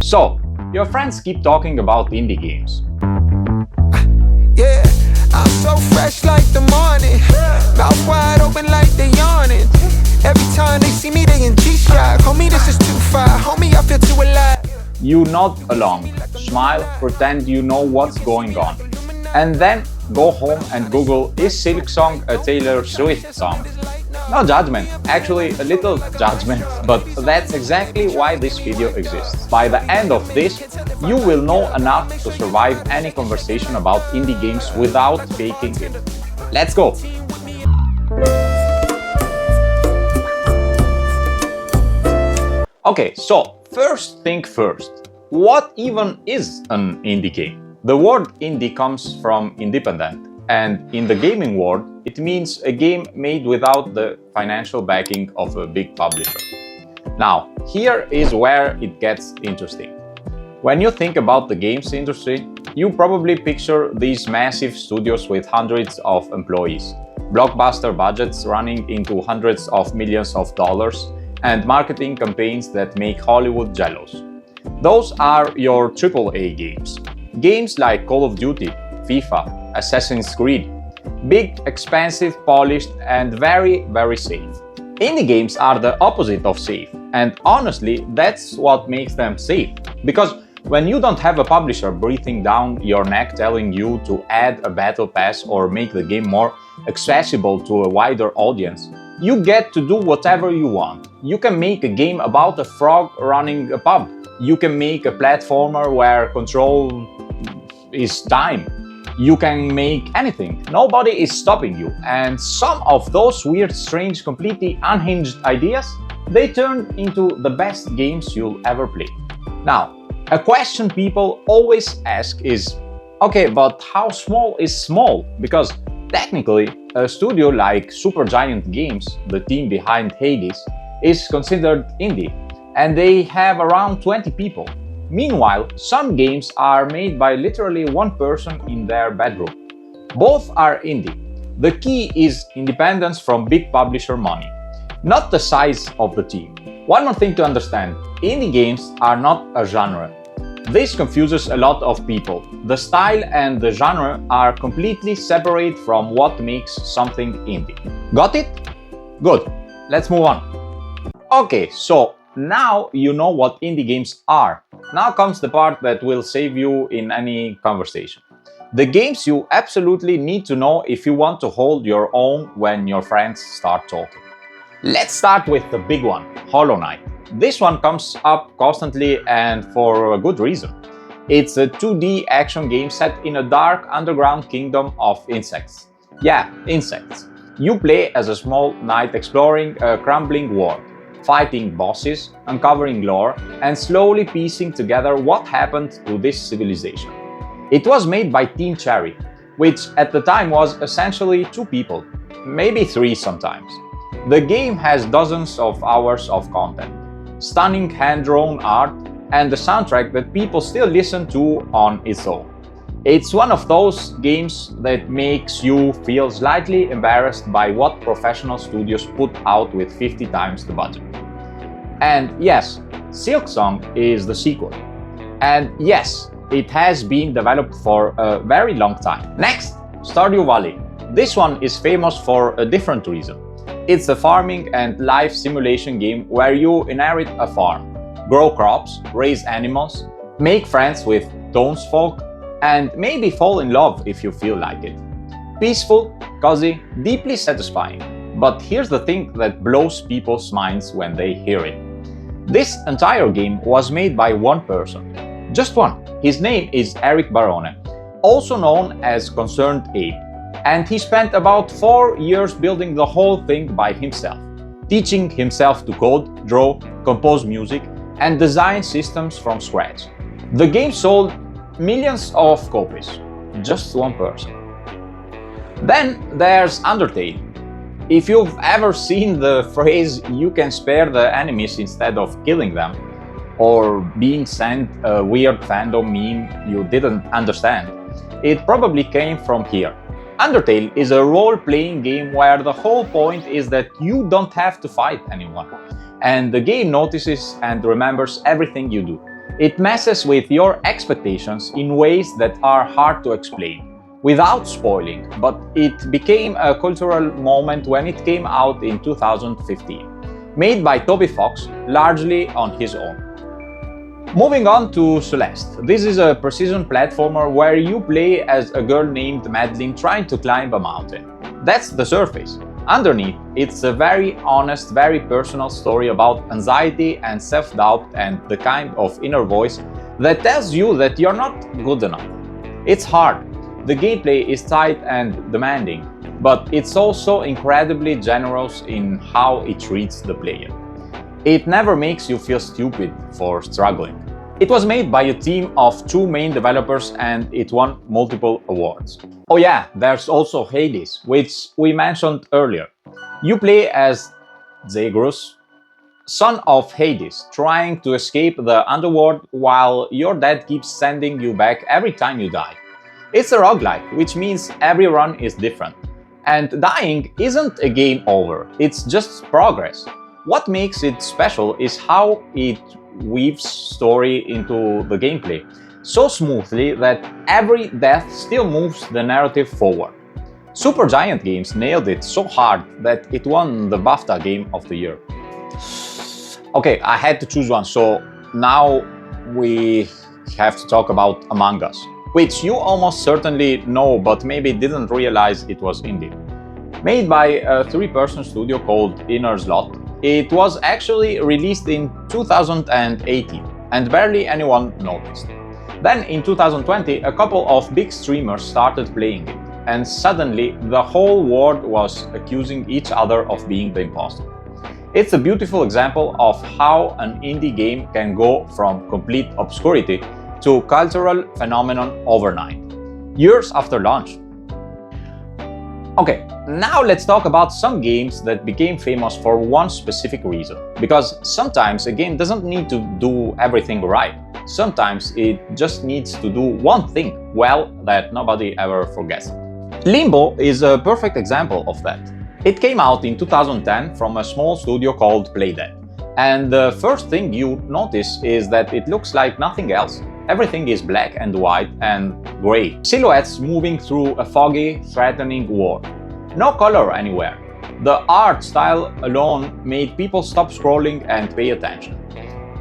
So, your friends keep talking about indie games. Yeah, I'm so fresh like the morning. Mouth wide open like they yawning. Every time they see me, they in G-Shock. Homie, this is too far. Homie, I feel too alive. You nod along, smile, pretend you know what's going on, and then go home and Google, is Silk Song a Taylor Swift song? No judgment, actually a little judgment, but that's exactly why this video exists. By the end of this, you will know enough to survive any conversation about indie games without faking it. Let's go! Okay, so first thing first, what even is an indie game? The word indie comes from independent, and in the gaming world, it means a game made without the financial backing of a big publisher. Now, here is where it gets interesting. When you think about the games industry, you probably picture these massive studios with hundreds of employees, blockbuster budgets running into hundreds of millions of dollars, and marketing campaigns that make Hollywood jealous. Those are your AAA games. Games like Call of Duty, FIFA, Assassin's Creed. Big, expensive, polished, and very, very safe. Indie games are the opposite of safe, and honestly, that's what makes them safe. Because when you don't have a publisher breathing down your neck telling you to add a battle pass or make the game more accessible to a wider audience, you get to do whatever you want. You can make a game about a frog running a pub. You can make a platformer where control is time. You can make anything. Nobody is stopping you. And some of those weird, strange, completely unhinged ideas, they turn into the best games you'll ever play. Now, a question people always ask is, okay, but how small is small? Because technically, a studio like Supergiant Games, the team behind Hades, is considered indie, and they have around 20 people. Meanwhile, some games are made by literally one person in their bedroom. Both are indie. The key is independence from big publisher money, not the size of the team. One more thing to understand, indie games are not a genre. This confuses a lot of people. The style and the genre are completely separate from what makes something indie. Got it? Good. Let's move on. Okay, so now you know what indie games are. Now comes the part that will save you in any conversation. The games you absolutely need to know if you want to hold your own when your friends start talking. Let's start with the big one, Hollow Knight. This one comes up constantly and for a good reason. It's a 2D action game set in a dark underground kingdom of insects. Yeah, insects. You play as a small knight exploring a crumbling world, fighting bosses, uncovering lore, and slowly piecing together what happened to this civilization. It was made by Team Cherry, which at the time was essentially 2 people, maybe 3 sometimes. The game has dozens of hours of content, stunning hand-drawn art, and the soundtrack that people still listen to on its own. It's one of those games that makes you feel slightly embarrassed by what professional studios put out with 50 times the budget. And yes, Silk Song is the sequel. And yes, it has been developed for a very long time. Next, Stardew Valley. This one is famous for a different reason. It's a farming and life simulation game where you inherit a farm, grow crops, raise animals, make friends with townsfolk, and maybe fall in love if you feel like it. Peaceful, cozy, deeply satisfying. But here's the thing that blows people's minds when they hear it. This entire game was made by one person. Just one. His name is Eric Barone, also known as Concerned Ape. And he spent about 4 years building the whole thing by himself, teaching himself to code, draw, compose music, and design systems from scratch. The game sold millions of copies. Just one person. Then there's Undertale. If you've ever seen the phrase "you can spare the enemies instead of killing them," or being sent a weird fandom meme you didn't understand, it probably came from here. Undertale is a role-playing game where the whole point is that you don't have to fight anyone, and the game notices and remembers everything you do. It messes with your expectations in ways that are hard to explain, without spoiling, but it became a cultural moment when it came out in 2015, made by Toby Fox, largely on his own. Moving on to Celeste. This is a precision platformer where you play as a girl named Madeline trying to climb a mountain. That's the surface. Underneath, it's a very honest, very personal story about anxiety and self-doubt and the kind of inner voice that tells you that you're not good enough. It's hard. The gameplay is tight and demanding, but it's also incredibly generous in how it treats the player. It never makes you feel stupid for struggling. It was made by a team of 2 main developers and it won multiple awards. Oh yeah, there's also Hades, which we mentioned earlier. You play as Zagreus, son of Hades, trying to escape the underworld while your dad keeps sending you back every time you die. It's a roguelike, which means every run is different. And dying isn't a game over, it's just progress. What makes it special is how it weaves story into the gameplay so smoothly that every death still moves the narrative forward. Supergiant Games nailed it so hard that it won the BAFTA Game of the Year. Okay, I had to choose one, so now we have to talk about Among Us, which you almost certainly know but maybe didn't realize it was indie. Made by a 3-person studio called Inner Slot, it was actually released in 2018 and barely anyone noticed. Then in 2020, a couple of big streamers started playing it, and suddenly the whole world was accusing each other of being the imposter. It's a beautiful example of how an indie game can go from complete obscurity to cultural phenomenon overnight, years after launch. Okay, now let's talk about some games that became famous for one specific reason. Because sometimes a game doesn't need to do everything right. Sometimes it just needs to do one thing well that nobody ever forgets. Limbo is a perfect example of that. It came out in 2010 from a small studio called Playdead. And the first thing you notice is that it looks like nothing else. Everything is black and white and gray. Silhouettes moving through a foggy, threatening world. No color anywhere. The art style alone made people stop scrolling and pay attention.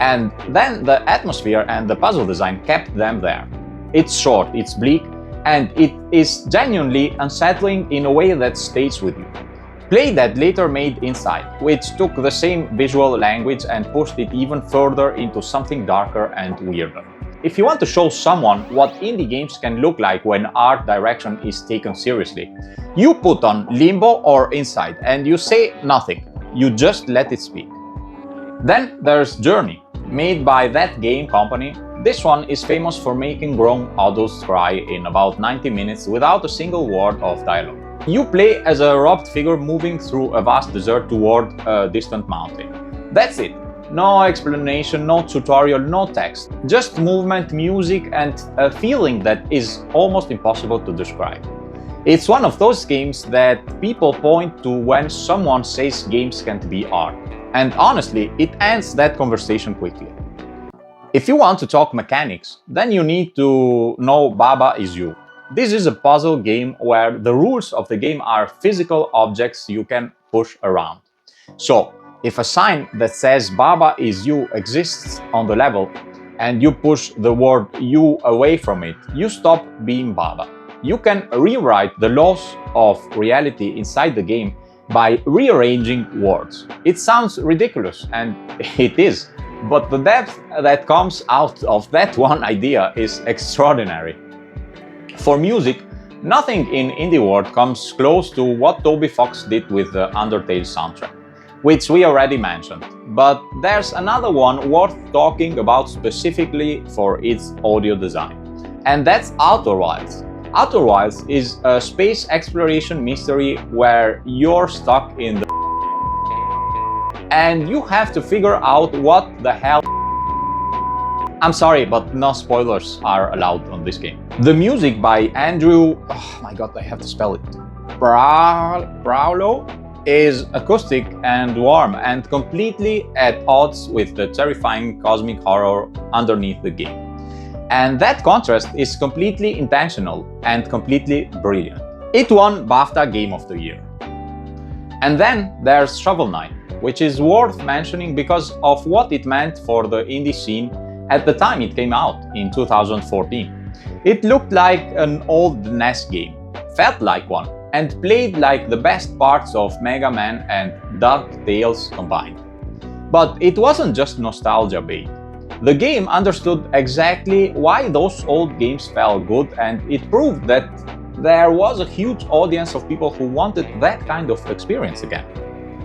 And then the atmosphere and the puzzle design kept them there. It's short, it's bleak, and it is genuinely unsettling in a way that stays with you. Playdead later made Inside, which took the same visual language and pushed it even further into something darker and weirder. If you want to show someone what indie games can look like when art direction is taken seriously, you put on Limbo or Inside and you say nothing, you just let it speak. Then there's Journey, made by that game company. This one is famous for making grown adults cry in about 90 minutes without a single word of dialogue. You play as a robed figure moving through a vast desert toward a distant mountain. That's it. No explanation, no tutorial, no text. Just movement, music, and a feeling that is almost impossible to describe. It's one of those games that people point to when someone says games can't be art. And honestly, it ends that conversation quickly. If you want to talk mechanics, then you need to know Baba Is You. This is a puzzle game where the rules of the game are physical objects you can push around. So, if a sign that says Baba Is You exists on the level and you push the word you away from it, you stop being Baba. You can rewrite the laws of reality inside the game by rearranging words. It sounds ridiculous, and it is, but the depth that comes out of that one idea is extraordinary. For music, nothing in indie world comes close to what Toby Fox did with the Undertale soundtrack, which we already mentioned. But there's another one worth talking about specifically for its audio design, and that's Outer Wilds. Outer Wilds is a space exploration mystery where you're stuck in the and you have to figure out what the hell. I'm sorry, but no spoilers are allowed on this game. The music by Andrew, oh my god, I have to spell it, Braulo, is acoustic and warm and completely at odds with the terrifying cosmic horror underneath the game. And that contrast is completely intentional and completely brilliant. It won BAFTA Game of the Year. And then there's Shovel Knight, which is worth mentioning because of what it meant for the indie scene at the time it came out in 2014. It looked like an old NES game, felt like one, and played like the best parts of Mega Man and DuckTales combined. But it wasn't just nostalgia bait. The game understood exactly why those old games felt good, and it proved that there was a huge audience of people who wanted that kind of experience again.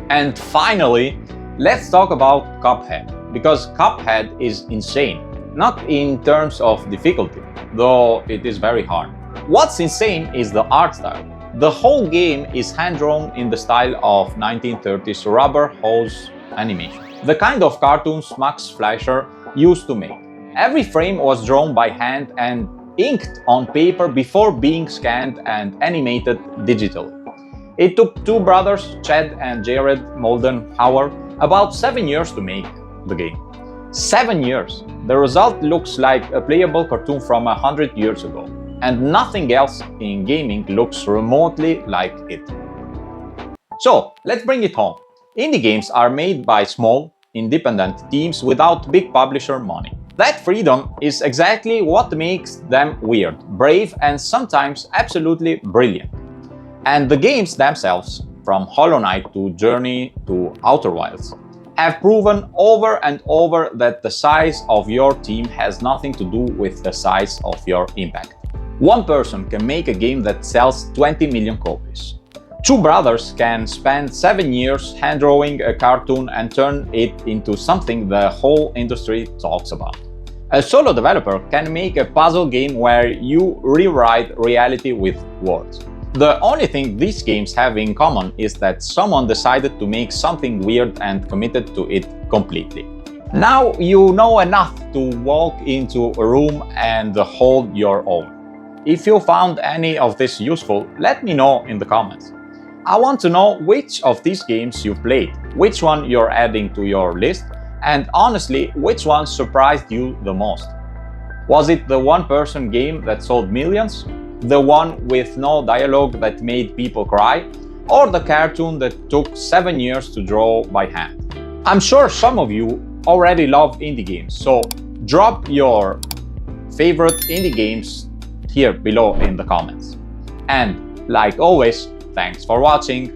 And finally, let's talk about Cuphead, because Cuphead is insane, not in terms of difficulty, though it is very hard. What's insane is the art style. The whole game is hand-drawn in the style of 1930s rubber hose animation, the kind of cartoons Max Fleischer used to make. Every frame was drawn by hand and inked on paper before being scanned and animated digitally. It took two brothers, Chad and Jared Moldenhauer, about 7 years to make the game. 7 years! The result looks like a playable cartoon from 100 years ago, and nothing else in gaming looks remotely like it. So, let's bring it home. Indie games are made by small, independent teams without big publisher money. That freedom is exactly what makes them weird, brave, and sometimes absolutely brilliant. And the games themselves, from Hollow Knight to Journey to Outer Wilds, have proven over and over that the size of your team has nothing to do with the size of your impact. One person can make a game that sells 20 million copies. Two brothers can spend 7 years hand-drawing a cartoon and turn it into something the whole industry talks about. A solo developer can make a puzzle game where you rewrite reality with words. The only thing these games have in common is that someone decided to make something weird and committed to it completely. Now you know enough to walk into a room and hold your own. If you found any of this useful, let me know in the comments. I want to know which of these games you played, which one you're adding to your list, and honestly, which one surprised you the most. Was it the one-person game that sold millions? The one with no dialogue that made people cry? Or the cartoon that took 7 years to draw by hand? I'm sure some of you already love indie games, so drop your favorite indie games here below in the comments. And like always, thanks for watching.